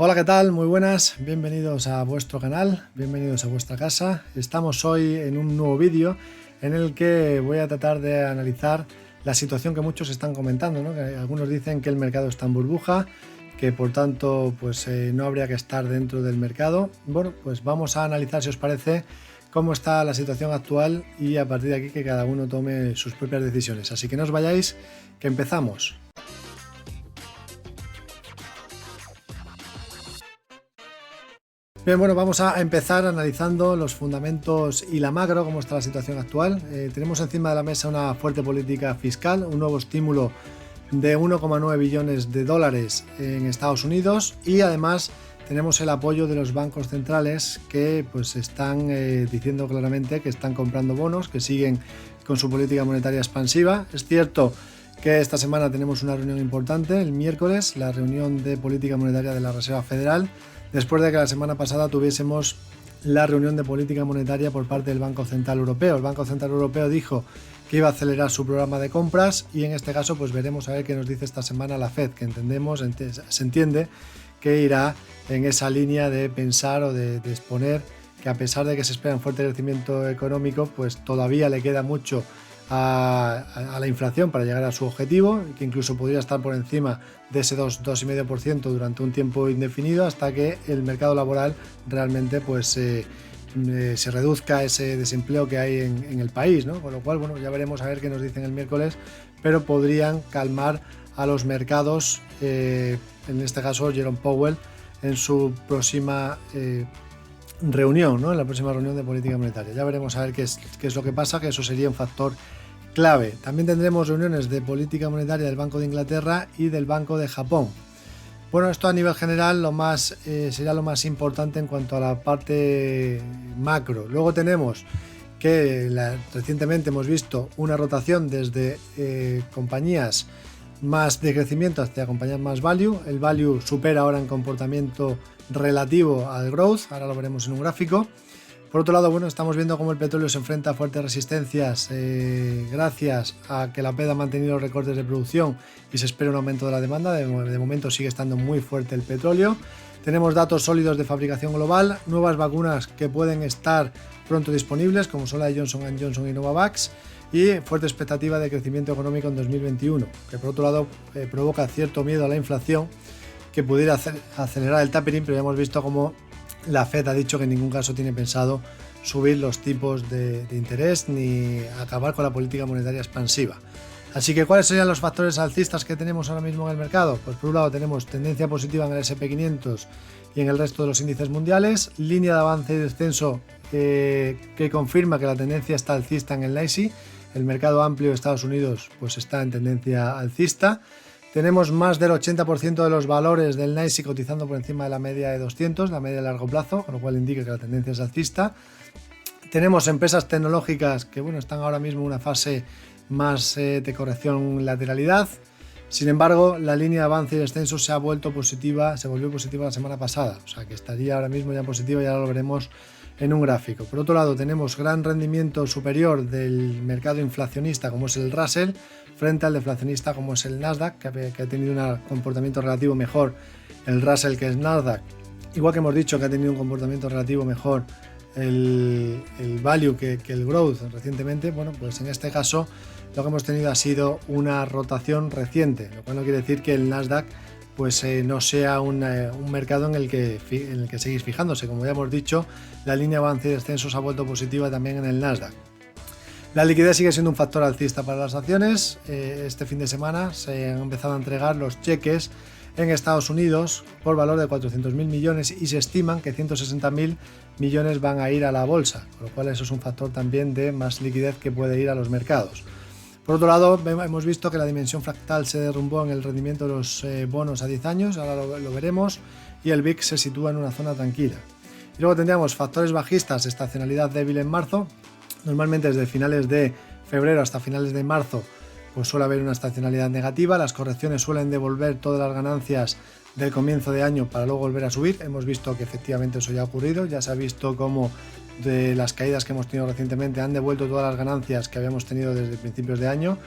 Hola, ¿qué tal? Muy buenas, bienvenidos a vuestro canal, bienvenidos a vuestra casa. Estamos hoy en un nuevo vídeo en el que voy a tratar de analizar la situación que muchos están comentando, ¿no? Que algunos dicen que el mercado está en burbuja, que por tanto pues no habría que estar dentro del mercado. Bueno, pues vamos a analizar, si os parece, cómo está la situación actual y a partir de aquí que cada uno tome sus propias decisiones. Así que no os vayáis, que empezamos. Bien, bueno, vamos a empezar analizando los fundamentos y la macro, cómo está la situación actual. Tenemos encima de la mesa una fuerte política fiscal, un nuevo estímulo de 1,9 billones de dólares en Estados Unidos y además tenemos el apoyo de los bancos centrales que pues están diciendo claramente que están comprando bonos, que siguen con su política monetaria expansiva. Es cierto que esta semana tenemos una reunión importante, el miércoles, la reunión de política monetaria de la Reserva Federal, después de que la semana pasada tuviésemos la reunión de política monetaria por parte del Banco Central Europeo. El Banco Central Europeo dijo que iba a acelerar su programa de compras y en este caso pues veremos a ver qué nos dice esta semana la Fed, que se entiende que irá en esa línea de pensar o de exponer que a pesar de que se espera un fuerte crecimiento económico, pues todavía le queda mucho a la inflación para llegar a su objetivo, que incluso podría estar por encima de ese 2,5% durante un tiempo indefinido hasta que el mercado laboral realmente pues se reduzca ese desempleo que hay en el país, ¿no? Con lo cual, bueno, ya veremos a ver qué nos dicen el miércoles, pero podrían calmar a los mercados, en este caso Jerome Powell en su próxima reunión, ¿no? En la próxima reunión de política monetaria. Ya veremos a ver qué es lo que pasa, que eso sería un factor clave. También tendremos reuniones de política monetaria del Banco de Inglaterra y del Banco de Japón. Bueno, esto a nivel general será lo más importante en cuanto a la parte macro. Luego tenemos que recientemente hemos visto una rotación desde compañías más de crecimiento hacia compañías más value. El value supera ahora en comportamiento relativo al growth, ahora lo veremos en un gráfico. Por otro lado, bueno, estamos viendo cómo el petróleo se enfrenta a fuertes resistencias gracias a que la OPEP ha mantenido los recortes de producción y se espera un aumento de la demanda. De momento sigue estando muy fuerte el petróleo. Tenemos datos sólidos de fabricación global, nuevas vacunas que pueden estar pronto disponibles, como son la de Johnson & Johnson y Novavax, y fuerte expectativa de crecimiento económico en 2021, que por otro lado provoca cierto miedo a la inflación que pudiera acelerar el tapering, pero ya hemos visto cómo la Fed ha dicho que en ningún caso tiene pensado subir los tipos de interés ni acabar con la política monetaria expansiva. Así que, ¿cuáles serían los factores alcistas que tenemos ahora mismo en el mercado? Pues por un lado tenemos tendencia positiva en el S&P 500 y en el resto de los índices mundiales, línea de avance y descenso que confirma que la tendencia está alcista en el NYSE. El mercado amplio de Estados Unidos pues está en tendencia alcista. Tenemos más del 80% de los valores del NYSE cotizando por encima de la media de 200, la media de largo plazo, con lo cual indica que la tendencia es alcista. Tenemos empresas tecnológicas que bueno, están ahora mismo en una fase más de corrección lateralidad. Sin embargo, la línea de avance y descenso se volvió positiva la semana pasada, o sea que estaría ahora mismo ya positiva y ahora lo veremos en un gráfico. Por otro lado, tenemos gran rendimiento superior del mercado inflacionista como es el Russell frente al deflacionista como es el Nasdaq, que ha tenido un comportamiento relativo mejor el Russell que el Nasdaq, igual que hemos dicho que ha tenido un comportamiento relativo mejor el value que el growth recientemente. Bueno, pues en este caso lo que hemos tenido ha sido una rotación reciente, lo cual no quiere decir que el Nasdaq pues no sea un mercado en el que seguís fijándose. Como ya hemos dicho, la línea de avance y descenso se ha vuelto positiva también en el Nasdaq. La liquidez sigue siendo un factor alcista para las acciones. Este fin de semana se han empezado a entregar los cheques en Estados Unidos por valor de 400.000 millones y se estiman que 160.000 millones van a ir a la bolsa, con lo cual eso es un factor también de más liquidez que puede ir a los mercados. Por otro lado, hemos visto que la dimensión fractal se derrumbó en el rendimiento de los bonos a 10 años, ahora lo veremos, y el VIX se sitúa en una zona tranquila. Y luego tendríamos factores bajistas, estacionalidad débil en marzo. Normalmente desde finales de febrero hasta finales de marzo pues suele haber una estacionalidad negativa, las correcciones suelen devolver todas las ganancias del comienzo de año para luego volver a subir. Hemos visto que efectivamente eso ya ha ocurrido, ya se ha visto cómo de las caídas que hemos tenido recientemente han devuelto todas las ganancias que habíamos tenido desde principios de año.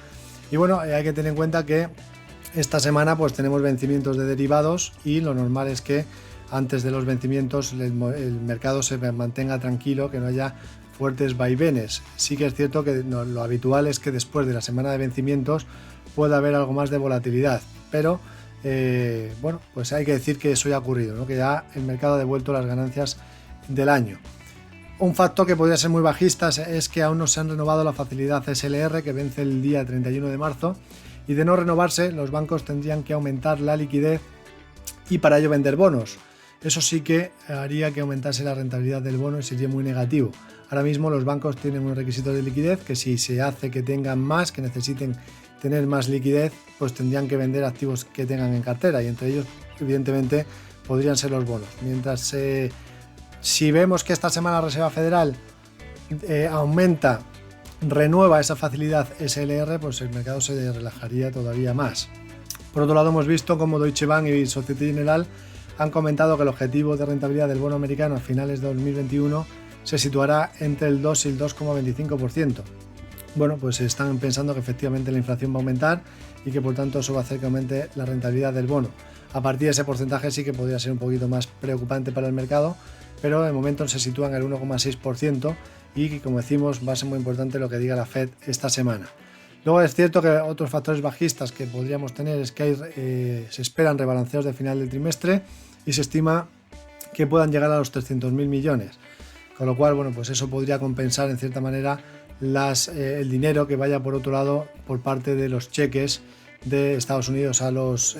Y bueno, hay que tener en cuenta que esta semana pues tenemos vencimientos de derivados y lo normal es que antes de los vencimientos el mercado se mantenga tranquilo, que no haya fuertes vaivenes. Sí que es cierto que lo habitual es que después de la semana de vencimientos pueda haber algo más de volatilidad, pero bueno, pues hay que decir que eso ya ha ocurrido, ¿no? Que ya el mercado ha devuelto las ganancias del año. Un factor que podría ser muy bajista es que aún no se han renovado la facilidad SLR, que vence el día 31 de marzo, y de no renovarse los bancos tendrían que aumentar la liquidez y para ello vender bonos. Eso sí que haría que aumentase la rentabilidad del bono y sería muy negativo. Ahora mismo los bancos tienen unos requisitos de liquidez que si se hace que tengan más, que necesiten tener más liquidez, pues tendrían que vender activos que tengan en cartera, y entre ellos evidentemente podrían ser los bonos. Mientras si vemos que esta semana la Reserva Federal renueva esa facilidad SLR, pues el mercado se relajaría todavía más. Por otro lado, hemos visto cómo Deutsche Bank y Societe Generale han comentado que el objetivo de rentabilidad del bono americano a finales de 2021 se situará entre el 2 y el 2,25%. Bueno, pues están pensando que efectivamente la inflación va a aumentar y que por tanto eso va a hacer que aumente la rentabilidad del bono. A partir de ese porcentaje sí que podría ser un poquito más preocupante para el mercado, pero de momento se sitúa en el 1,6% y que, como decimos, va a ser muy importante lo que diga la Fed esta semana. Luego es cierto que otros factores bajistas que podríamos tener es que se esperan rebalanceos de final del trimestre y se estima que puedan llegar a los 300.000 millones. Con lo cual, bueno, pues eso podría compensar en cierta manera el dinero que vaya por otro lado por parte de los cheques de Estados Unidos a los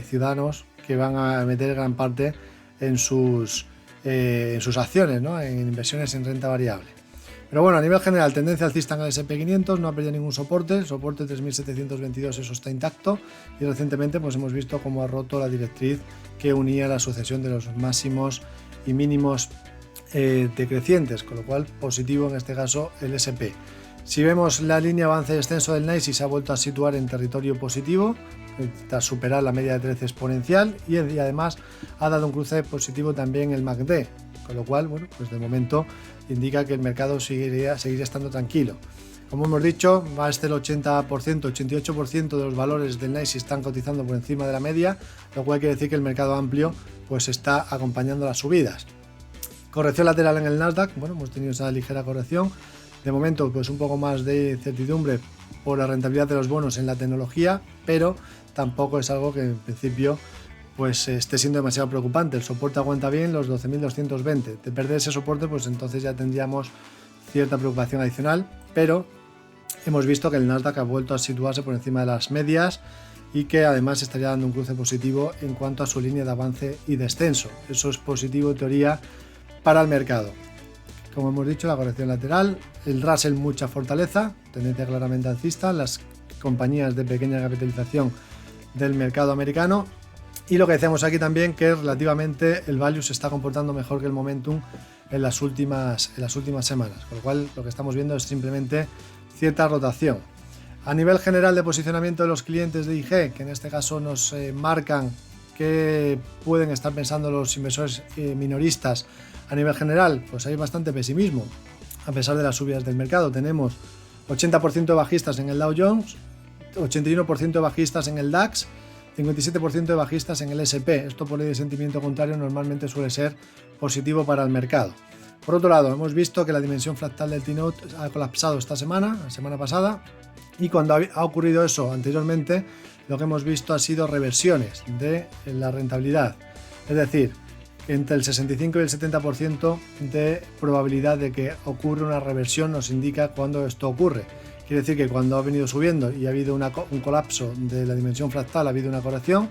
ciudadanos, que van a meter gran parte en sus acciones, ¿no? En inversiones en renta variable. Pero bueno, a nivel general, tendencia alcista en el S&P 500, no ha perdido ningún soporte, el soporte 3.722, eso está intacto, y recientemente pues hemos visto cómo ha roto la directriz que unía la sucesión de los máximos y mínimos decrecientes, con lo cual positivo en este caso el S&P. Si vemos la línea avance y descenso del NYSE, se ha vuelto a situar en territorio positivo tras superar la media de 13 exponencial, y además ha dado un cruce positivo también el MACD, con lo cual, bueno, pues de momento indica que el mercado seguiría estando tranquilo. Como hemos dicho, más del 80%, 88% de los valores del NYSE están cotizando por encima de la media, lo cual quiere decir que el mercado amplio pues está acompañando las subidas. Corrección lateral en el Nasdaq, bueno, hemos tenido esa ligera corrección. De momento, pues un poco más de incertidumbre por la rentabilidad de los bonos en la tecnología, pero tampoco es algo que en principio pues esté siendo demasiado preocupante. El soporte aguanta bien los 12.220. De perder ese soporte, pues entonces ya tendríamos cierta preocupación adicional, pero hemos visto que el Nasdaq ha vuelto a situarse por encima de las medias y que además estaría dando un cruce positivo en cuanto a su línea de avance y descenso. Eso es positivo en teoría para el mercado. Como hemos dicho, la corrección lateral, el Russell mucha fortaleza, tendencia claramente alcista, las compañías de pequeña capitalización del mercado americano, y lo que decíamos aquí también, que relativamente el value se está comportando mejor que el momentum en las últimas semanas, con lo cual lo que estamos viendo es simplemente cierta rotación. A nivel general de posicionamiento de los clientes de IG, que en este caso nos marcan que pueden estar pensando los inversores minoristas a nivel general, pues hay bastante pesimismo. A pesar de las subidas del mercado, tenemos 80% de bajistas en el Dow Jones, 81% de bajistas en el DAX, 57% de bajistas en el S&P. Esto por ley de sentimiento contrario normalmente suele ser positivo para el mercado. Por otro lado, hemos visto que la dimensión fractal del T-Note ha colapsado esta semana, la semana pasada, y cuando ha ocurrido eso anteriormente, lo que hemos visto ha sido reversiones de la rentabilidad. Es decir, entre el 65 y el 70% de probabilidad de que ocurra una reversión nos indica cuando esto ocurre. Quiere decir que cuando ha venido subiendo y ha habido un colapso de la dimensión fractal, ha habido una corrección.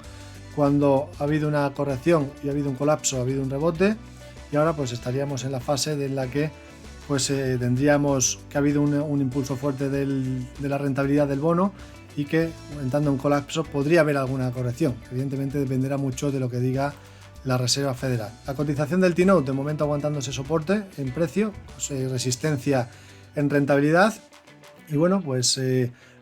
Cuando ha habido una corrección y ha habido un colapso, ha habido un rebote. Y ahora pues estaríamos en la fase en la que pues tendríamos que ha habido un impulso fuerte de la rentabilidad del bono, y que, entrando en colapso, podría haber alguna corrección. Evidentemente dependerá mucho de lo que diga la Reserva Federal. La cotización del T-Note de momento aguantando ese soporte en precio, pues, resistencia en rentabilidad, y bueno, pues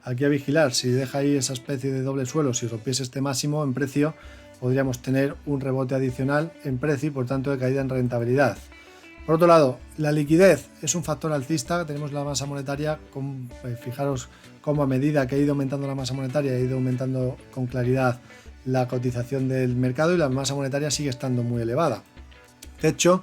aquí a vigilar. Si deja ahí esa especie de doble suelo, si rompiese este máximo en precio, podríamos tener un rebote adicional en precio y por tanto de caída en rentabilidad. Por otro lado, la liquidez es un factor alcista. Tenemos la masa monetaria, fijaros cómo a medida que ha ido aumentando la masa monetaria, ha ido aumentando con claridad la cotización del mercado y la masa monetaria sigue estando muy elevada. De hecho,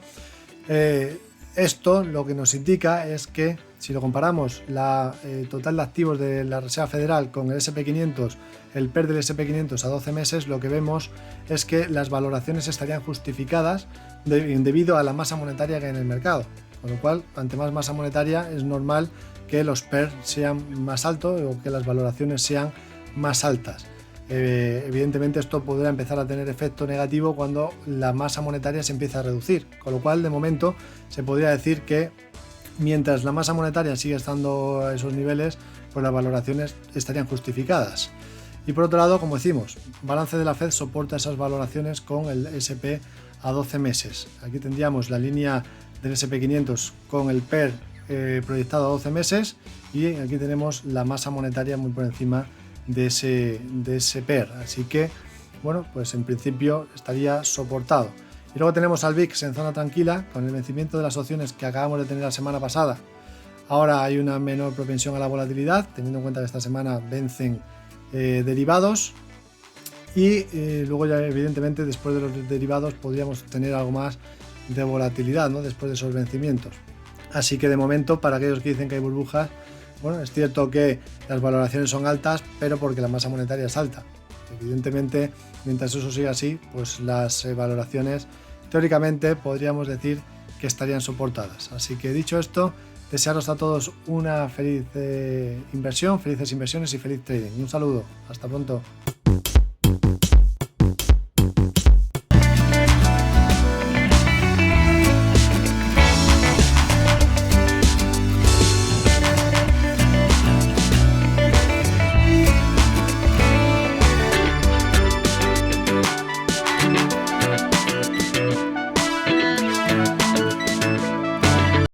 esto lo que nos indica es que si lo comparamos la total de activos de la Reserva Federal con el SP500, el PER del SP500 a 12 meses, lo que vemos es que las valoraciones estarían justificadas debido a la masa monetaria que hay en el mercado. Con lo cual, ante más masa monetaria, es normal que los PER sean más altos o que las valoraciones sean más altas. Evidentemente esto podrá empezar a tener efecto negativo cuando la masa monetaria se empieza a reducir, con lo cual de momento se podría decir que mientras la masa monetaria sigue estando a esos niveles, pues las valoraciones estarían justificadas. Y por otro lado, como decimos, balance de la Fed soporta esas valoraciones con el SP a 12 meses. Aquí tendríamos la línea del SP500 con el PER proyectado a 12 meses y aquí tenemos la masa monetaria muy por encima de ese PER, así que bueno, pues en principio estaría soportado. Y luego tenemos al VIX en zona tranquila con el vencimiento de las opciones que acabamos de tener la semana pasada. Ahora hay una menor propensión a la volatilidad, teniendo en cuenta que esta semana vencen derivados y luego ya evidentemente después de los derivados podríamos tener algo más de volatilidad, ¿no? Después de esos vencimientos. Así que de momento, para aquellos que dicen que hay burbujas, bueno, es cierto que las valoraciones son altas, pero porque la masa monetaria es alta. Evidentemente, mientras eso siga así, pues las valoraciones teóricamente podríamos decir que estarían soportadas. Así que dicho esto, desearos a todos una feliz inversión, felices inversiones y feliz trading. Un saludo, hasta pronto.